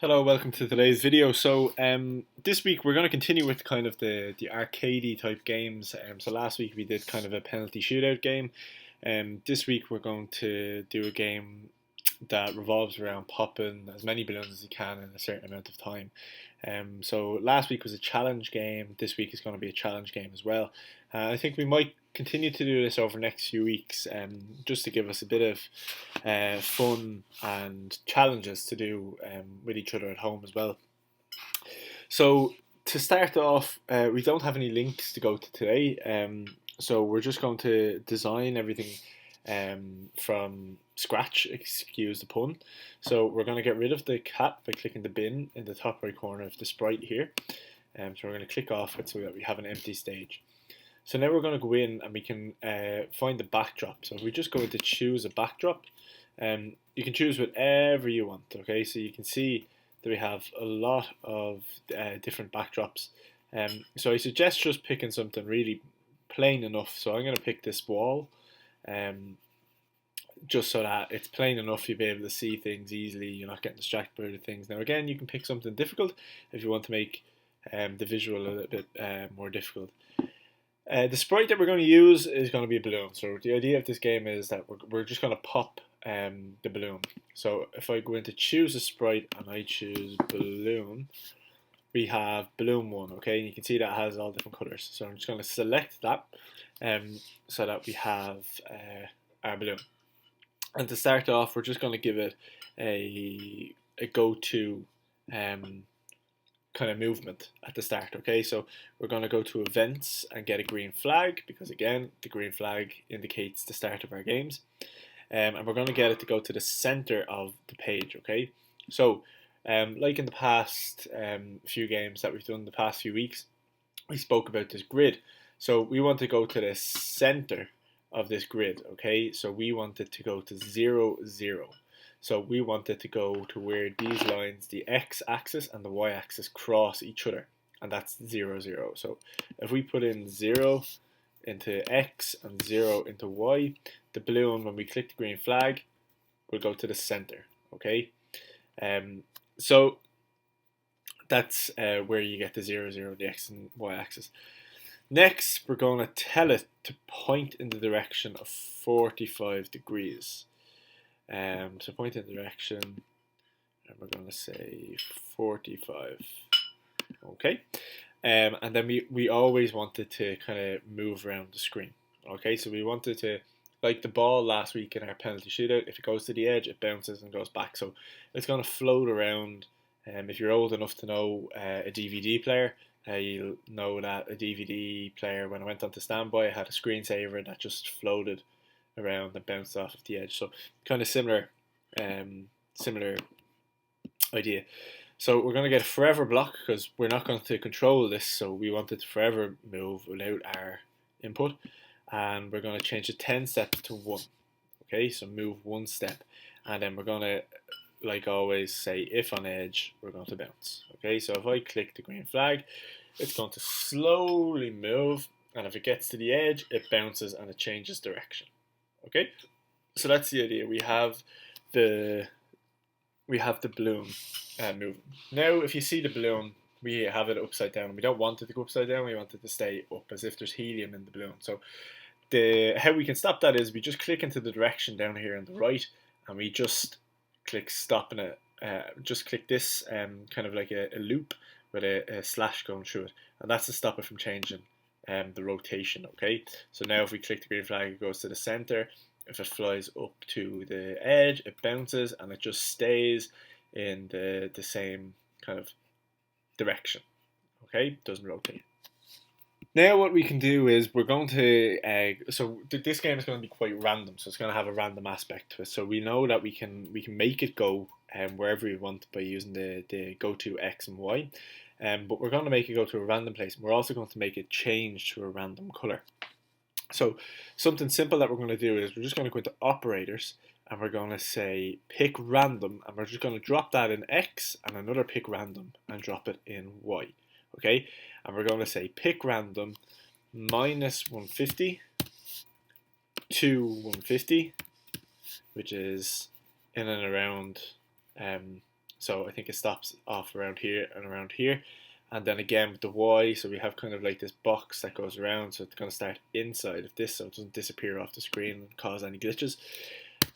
Hello, welcome to today's video. This week we're going to continue with kind of the arcadey type games. So last week we did kind of a penalty shootout game. This week we're going to do a game that revolves around popping as many balloons as you can in a certain amount of time. So last week was a challenge game. This week is going to be a challenge game as well. I think we might continue to do this over the next few weeks, just to give us a bit of fun and challenges to do with each other at home as well. So to start off, we don't have any links to go to today, so we're just going to design everything from scratch, excuse the pun. So we're going to get rid of the cat by clicking the bin in the top right corner of the sprite here. So we're going to click off it so that we have an empty stage. So now we're going to go in and we can find the backdrop. So if we just go into choose a backdrop, you can choose whatever you want. Okay, so you can see that we have a lot of different backdrops. So I suggest just picking something really plain enough. So I'm going to pick this wall, just so that it's plain enough you'll be able to see things easily. You're not getting distracted by other things. Now again, you can pick something difficult if you want to make the visual a little bit more difficult. The sprite that we're going to use is going to be a balloon. So the idea of this game is that we're just going to pop the balloon. So if I go into choose a sprite and I choose balloon, we have balloon 1, okay? And you can see that has all different colors. So I'm just going to select that so that we have our balloon. And to start off, we're just going to give it a go-to kind of movement at the start. Okay, so we're going to go to events and get a green flag, because again the green flag indicates the start of our games, and we're going to get it to go to the center of the page. Okay, so like in the past few games that we've done the past few weeks, we spoke about this grid. So we want to go to the center of this grid. Okay, so we want it to go to 0, 0. So we want it to go to where these lines, the x-axis and the y-axis, cross each other, and that's 0, 0. So if we put in 0 into x and 0 into y, the balloon, when we click the green flag, will go to the center. Okay, so that's where you get the 0, 0, the x and y-axis. Next, we're going to tell it to point in the direction of 45 degrees. So point in the direction, and we're going to say 45. Okay, and then we always wanted to kind of move around the screen. Okay, so we wanted to, like the ball last week in our penalty shootout, if it goes to the edge, it bounces and goes back. So it's going to float around. If you're old enough to know a DVD player, you'll know that a DVD player, when I went onto standby, I had a screensaver that just floated around and bounced off of the edge. So kind of similar idea. So we're going to get a forever block because we're not going to control this, so we want it to forever move without our input, and we're going to change the 10 steps to 1. Okay, so move 1 step, and then we're going to, like always, say if on edge, we're going to bounce. Okay, so if I click the green flag, it's going to slowly move, and if it gets to the edge, it bounces and it changes direction. Okay, so that's the idea. We have the balloon moving. Now, if you see the balloon, we have it upside down. We don't want it to go upside down. We want it to stay up, as if there's helium in the balloon. So how we can stop that is we just click into the direction down here on the right, and we just click stop in it. Just click this kind of like a loop with a slash going through it, and that's to stop it from changing the rotation. Okay, so now if we click the green flag, it goes to the center. If it flies up to the edge, it bounces and it just stays in the same kind of direction. Okay, doesn't rotate. Now what we can do is we're going to this game is going to be quite random, so it's going to have a random aspect to it. So we know that we can make it go wherever we want by using the go to x and y. But we're going to make it go to a random place. And we're also going to make it change to a random color. So something simple that we're going to do is we're just going to go into operators, and we're going to say pick random, and we're just going to drop that in x and another pick random and drop it in y. Okay, and we're going to say pick random minus 150 to 150, which is in and around So I think it stops off around here and around here. And then again with the Y, so we have kind of like this box that goes around, so it's going to start inside of this so it doesn't disappear off the screen and cause any glitches.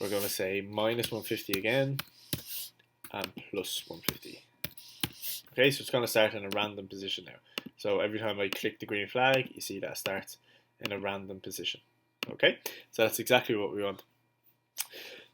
We're going to say minus 150 again and plus 150. Okay, so it's going to start in a random position now. So every time I click the green flag, you see that it starts in a random position. Okay, so that's exactly what we want.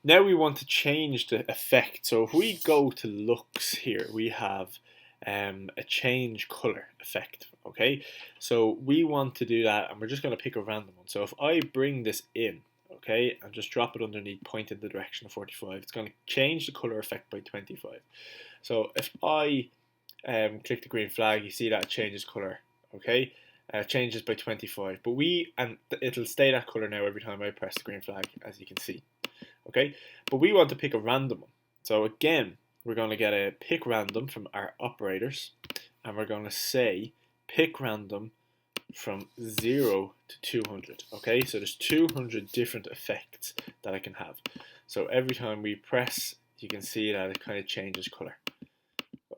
Now we want to change the effect. So if we go to looks here, we have a change color effect. Okay, so we want to do that, and we're just going to pick a random one. So if I bring this in, okay, and just drop it underneath, point in the direction of 45, it's going to change the color effect by 25. So if I click the green flag, you see that it changes color. Okay, changes by 25, but it'll stay that color now every time I press the green flag, as you can see. Okay, but we want to pick a random one. So again, we're going to get a pick random from our operators, and we're going to say pick random from 0 to 200. Okay, so there's 200 different effects that I can have. So every time we press, you can see that it kind of changes color.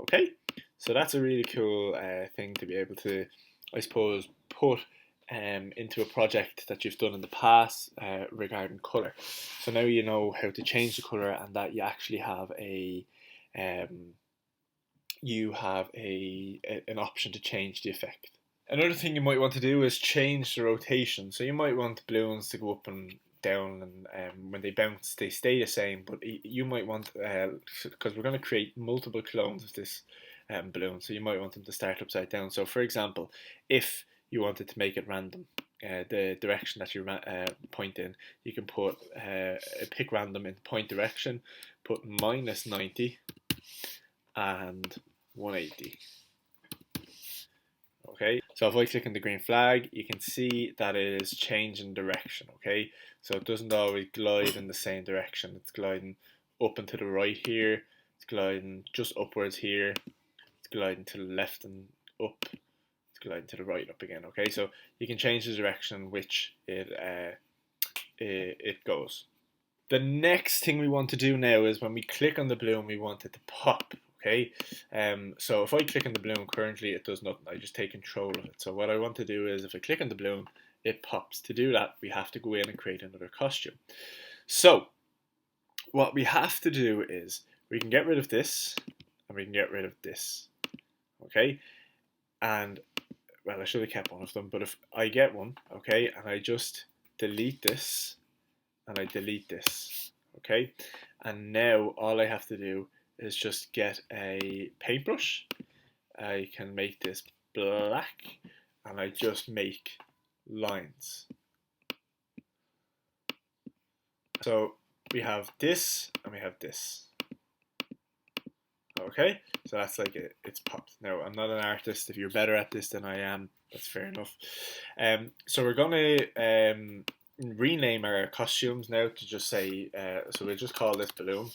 Okay, so that's a really cool thing to be able to, I suppose, put into a project that you've done in the past regarding color. So now you know how to change the color, and that you actually have an option to change the effect. Another thing you might want to do is change the rotation. So you might want balloons to go up and down, and when they bounce they stay the same, but you might want, because we're going to create multiple clones of this balloon, so you might want them to start upside down. So for example, if you wanted to make it random, the direction that you point in, you can put a pick random in point direction, put minus 90 and 180. Okay, so if I click on the green flag, you can see that it is changing direction. Okay, so it doesn't always glide in the same direction. It's gliding up and to the right here, it's gliding just upwards here, it's gliding to the left and up, glide to the right, up again. Okay, so you can change the direction which it goes. The next thing we want to do now is when we click on the balloon, we want it to pop. Okay, so if I click on the balloon, currently it does nothing. I just take control of it. So what I want to do is, if I click on the balloon, it pops. To do that, we have to go in and create another costume. So what we have to do is, we can get rid of this and we can get rid of this. Okay, and well, I should have kept one of them, but if I get one, okay, and I just delete this and I delete this, okay, and now all I have to do is just get a paintbrush. I can make this black and I just make lines. So we have this and we have this. Okay, so that's like it's popped. Now, I'm not an artist. If you're better at this than I am, that's fair enough. So we're going to rename our costumes now to just say, so we'll just call this balloon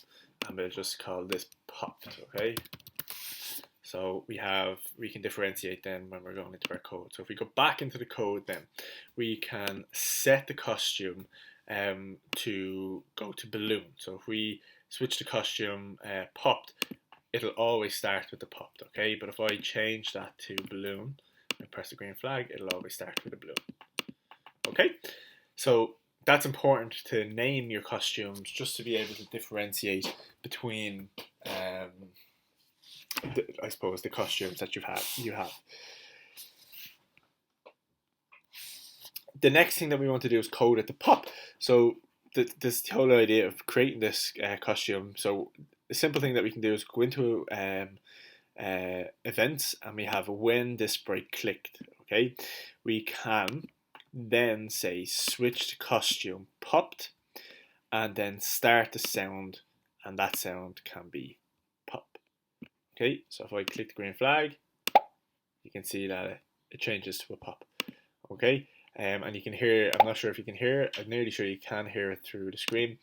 and we'll just call this popped. Okay, so we can differentiate then when we're going into our code. So if we go back into the code, then we can set the costume to go to balloon. So if we switch the costume popped, it'll always start with the popped, okay? But if I change that to balloon and press the green flag, it'll always start with a balloon. Okay, so that's important to name your costumes, just to be able to differentiate between, I suppose, the costumes that you have. The next thing that we want to do is code it to pop. So this whole idea of creating this costume. So the simple thing that we can do is go into events, and we have when this sprite clicked. Okay, we can then say switch to costume popped, and then start the sound, and that sound can be pop. Okay, so if I click the green flag, you can see that it changes to a pop. Okay, and you can hear, I'm not sure if you can hear it, I'm nearly sure you can hear it through the screen,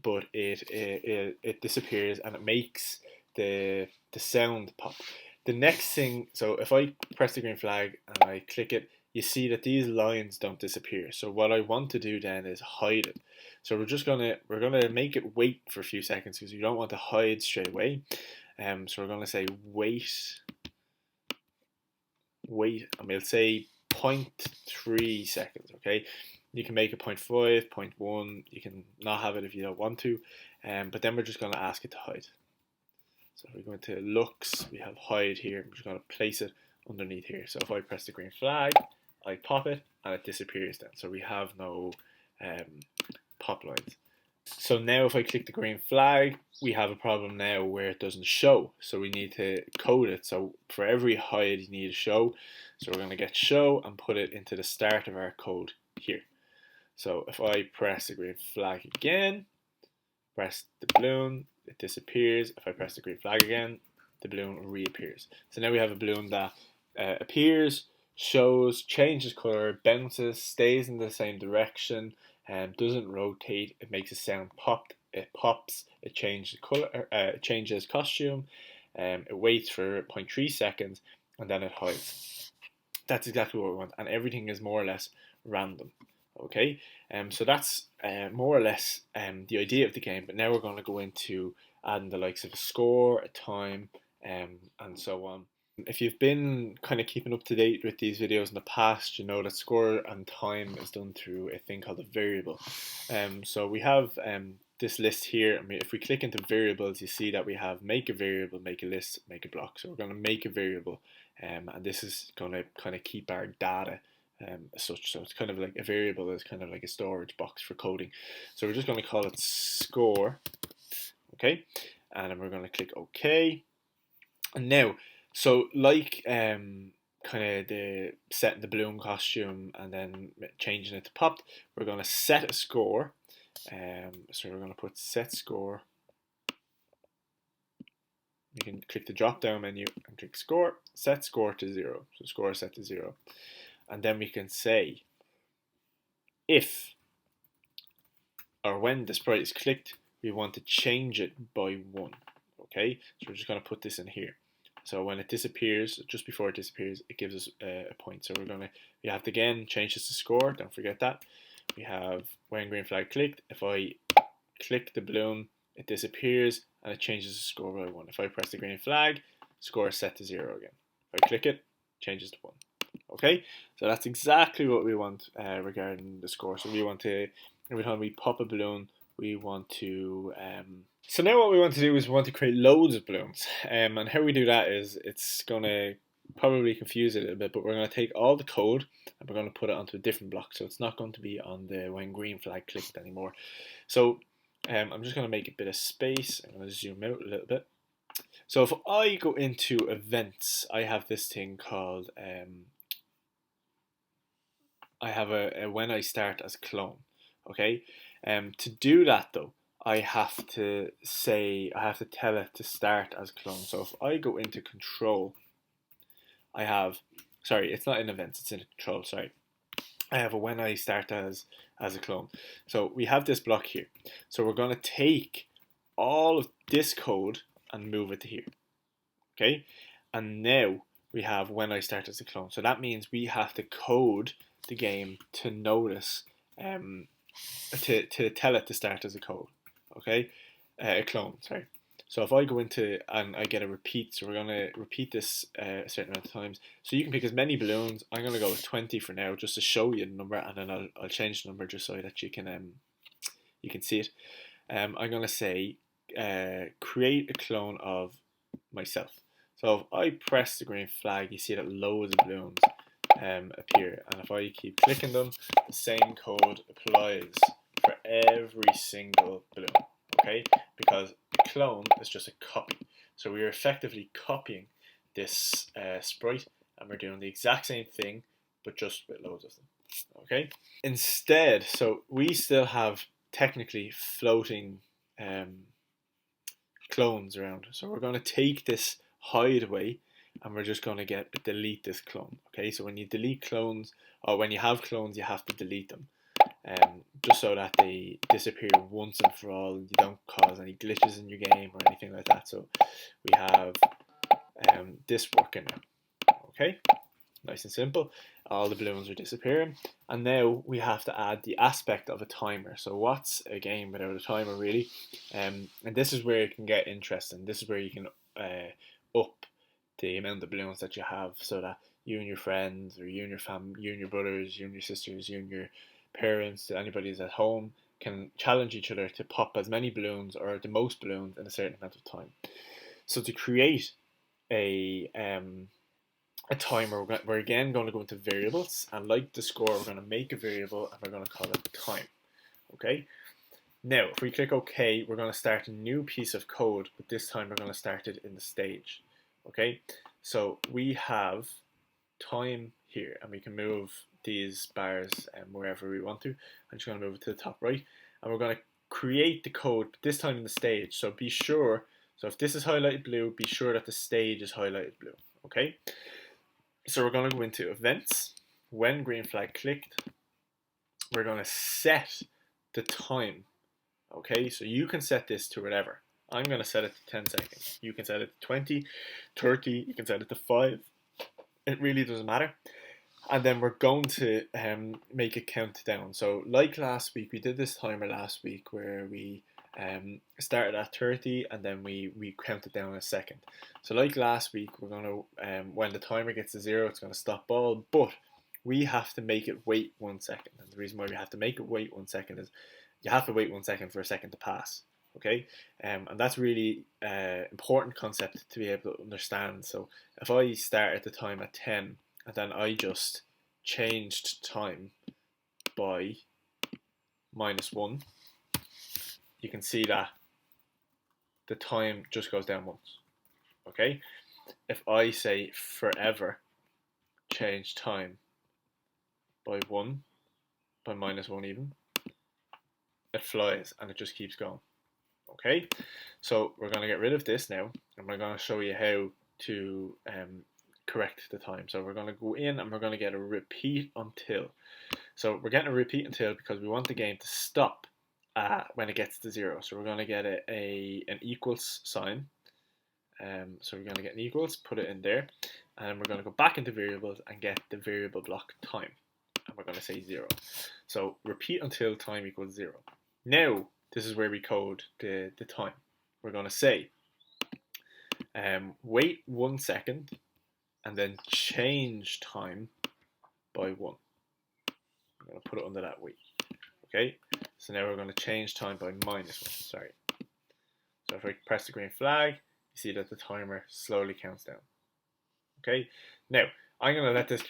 but it disappears and it makes the sound pop. The next thing, so if I press the green flag and I click it, you see that these lines don't disappear. So what I want to do then is hide it. So we're gonna make it wait for a few seconds because you don't want to hide straight away. So we're gonna say wait, and we'll say 0.3 seconds. Okay, you can make it 0.5, 0.1. You can not have it if you don't want to, but then we're just gonna ask it to hide. So if we go into looks, we have hide here. I'm just going to place it underneath here. So if I press the green flag, I pop it and it disappears then. So we have no pop lines. So now if I click the green flag, we have a problem now where it doesn't show. So we need to code it. So for every hide you need a show. So we're going to get show and put it into the start of our code here. So if I press the green flag again, press the balloon, it disappears. If I press the green flag again, the balloon reappears. So now we have a balloon that appears, shows, changes color, bounces, stays in the same direction, and doesn't rotate. It makes a sound pop. It pops. It changes color. It changes costume. It waits for 0.3 seconds, and then it hides. That's exactly what we want, and everything is more or less random. Okay, so that's more or less the idea of the game. But now we're going to go into adding the likes of a score, a time, and so on. If you've been kind of keeping up to date with these videos in the past, you know that score and time is done through a thing called a variable. So we have this list here. I mean, if we click into variables, you see that we have make a variable, make a list, make a block. So we're going to make a variable, and this is going to kind of keep our data as such. So it's kind of like a variable is kind of like a storage box for coding. So we're just going to call it score, okay, and then we're going to click OK. And now, so like kind of the setting the balloon costume and then changing it to popped, we're going to set a score. So we're going to put set score. You can click the drop down menu and click score, set score to 0. So score is set to 0. And then we can say if or when the sprite is clicked, we want to change it by 1. Okay, so we're just going to put this in here. So when it disappears, just before it disappears, it gives us a point. So we have to again change this to score. Don't forget that. We have when green flag clicked. If I click the balloon, it disappears and it changes the score by 1. If I press the green flag, score is set to 0 again. If I click it, changes to 1. Okay, so that's exactly what we want regarding the score. So we want to, every time we pop a balloon, we want to so now what we want to do is we want to create loads of balloons, and how we do that is it's going to probably confuse it a little bit, but we're going to take all the code and we're going to put it onto a different block. So it's not going to be on the when green flag clicked anymore. So I'm just going to make a bit of space. I'm going to zoom out a little bit. So if I go into events, I have this thing called I have a when I start as clone. Okay, to do that though, I have to tell it to start as clone. So if I go into control, I have, sorry, it's not in events, it's in control, sorry. I have a when I start as a clone. So we have this block here. So we're going to take all of this code and move it to here. Okay, and now we have when I start as a clone. So that means we have to code the game to notice, to tell it to start as a code. Okay, a clone. Sorry. So if I go into and I get a repeat, so we're gonna repeat this a certain amount of times. So you can pick as many balloons. I'm gonna go with 20 for now, just to show you the number, and then I'll change the number just so that you can see it. I'm gonna say create a clone of myself. So if I press the green flag, you see that loads of balloons appear, and if I keep clicking them, the same code applies for every single balloon. Okay, because a clone is just a copy. So we are effectively copying this sprite, and we're doing the exact same thing, but just with loads of them. Okay. Instead, so we still have technically floating clones around. So we're going to take this hide away, and we're just going to delete this clone. Okay. So when you delete clones, or when you have clones, you have to delete them. Just so that they disappear once and for all, and you don't cause any glitches in your game or anything like that. So we have this working now. Okay, Nice and simple. All the balloons are disappearing. And now we have to add the aspect of a timer. So what's a game without a timer, really? And this is where it can get interesting. This is where you can up the amount of balloons that you have, so that you and your friends, or you and your family, you and your brothers, you and your sisters, you and your parents, anybody who's at home, can challenge each other to pop as many balloons or the most balloons in a certain amount of time. So to create a timer, we're again going to go into variables, and like the score, we're going to make a variable and we're going to call it time. Okay. Now, if we click OK, we're going to start a new piece of code, but this time we're going to start it in the stage. Okay, so we have time here, and we can move these bars wherever we want to. I'm just going to move it to the top right, and we're going to create the code, but this time in the stage. So be sure, so if this is highlighted blue, be sure that the stage is highlighted blue. Okay, so we're going to go into events. When green flag clicked, we're going to set the time. Okay, so you can set this to whatever. I'm going to set it to 10 seconds. You can set it to 20, 30, you can set it to 5. It really doesn't matter. And then we're going to make it count down. So like last week, we did this timer last week where we started at 30 and then we counted down a second. So like last week, we're going to, when the timer gets to 0, it's going to stop all, but we have to make it wait 1 second. And the reason why we have to make it wait 1 second is you have to wait 1 second for a second to pass. Okay, and that's really important concept to be able to understand. So if I start at the time at 10 and then I just changed time by -1, you can see that the time just goes down once. Okay, if I say forever change time by 1, by -1 even, it flies and it just keeps going. Okay, so we're going to get rid of this now, and we're going to show you how to correct the time. So we're going to go in and we're going to get a repeat until. So we're getting a repeat until because we want the game to stop when it gets to 0. So we're going to get an equals sign. So we're going to get an equals, put it in there, and we're going to go back into variables and get the variable block time, and we're going to say 0. So repeat until time equals 0. Now this is where we code the time. We're going to say wait 1 second and then change time by 1. I'm going to put it under that wait. Okay, so now we're going to change time by -1. Sorry. So if I press the green flag, you see that the timer slowly counts down. Okay, now I'm going to let this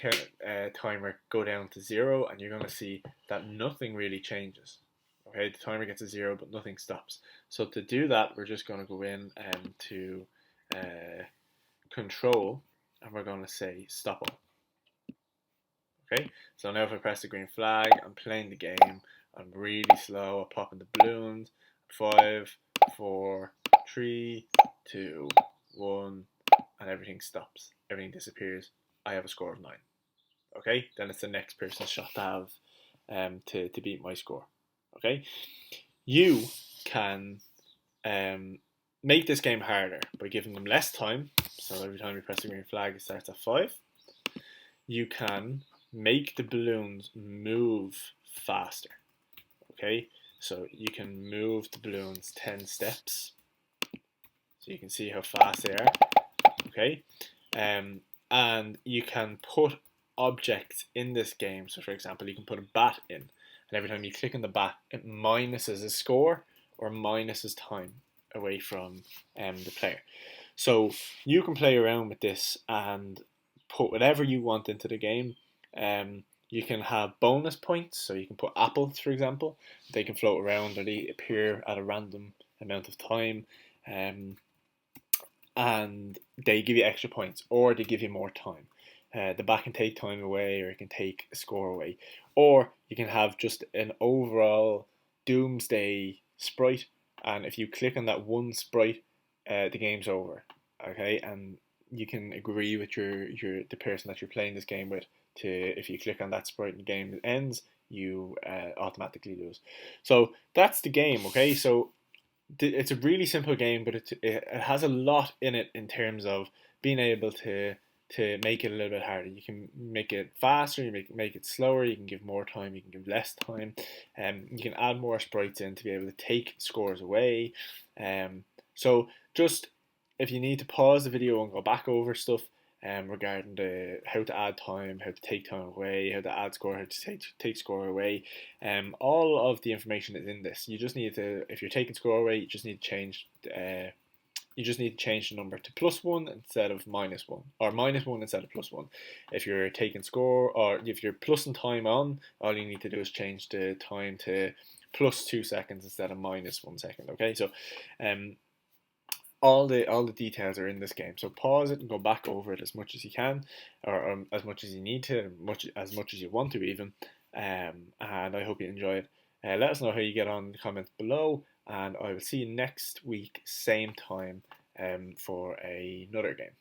timer go down to 0, and you're going to see that nothing really changes. Okay, the timer gets to 0, but nothing stops. So to do that, we're just going to go in to control, and we're going to say stop all. Okay, so now if I press the green flag, I'm playing the game. I'm really slow. I'm popping the balloons. 5, 4, 3, 2, 1, and everything stops. Everything disappears. I have a score of 9. Okay, then it's the next person's shot to have to beat my score. Okay, you can make this game harder by giving them less time. So every time you press the green flag, it starts at 5. You can make the balloons move faster. Okay, so you can move the balloons 10 steps. So you can see how fast they are. Okay, and you can put objects in this game. So for example, you can put a bat in, and every time you click on the bat, it minuses a score or minuses time away from the player. So you can play around with this and put whatever you want into the game. You can have bonus points, so you can put apples, for example. They can float around or they appear at a random amount of time, and they give you extra points, or they give you more time. The bat can take time away, or it can take a score away, or you can have just an overall doomsday sprite, and if you click on that one sprite, the game's over. Okay, and you can agree with the person that you're playing this game with to, if you click on that sprite and the game ends, you automatically lose. So that's the game. Okay, so it's a really simple game, but it has a lot in it in terms of being able to to make it a little bit harder. You can make it faster, you make it slower, you can give more time, you can give less time. You can add more sprites in to be able to take scores away. So just if you need to pause the video and go back over stuff regarding how to add time, how to take time away, how to add score, how to take score away, all of the information is in this. You just need to, if you're taking score away, you just need to change the number to +1 instead of -1, or -1 instead of +1. If you're taking score, or if you're plussing time on, all you need to do is change the time to +2 seconds instead of -1 second. Okay, so all the details are in this game. So pause it and go back over it as much as you can, or as much as you need to, as much as you want to even. And I hope you enjoy it. Let us know how you get on in the comments below, and I will see you next week, same time, for another game.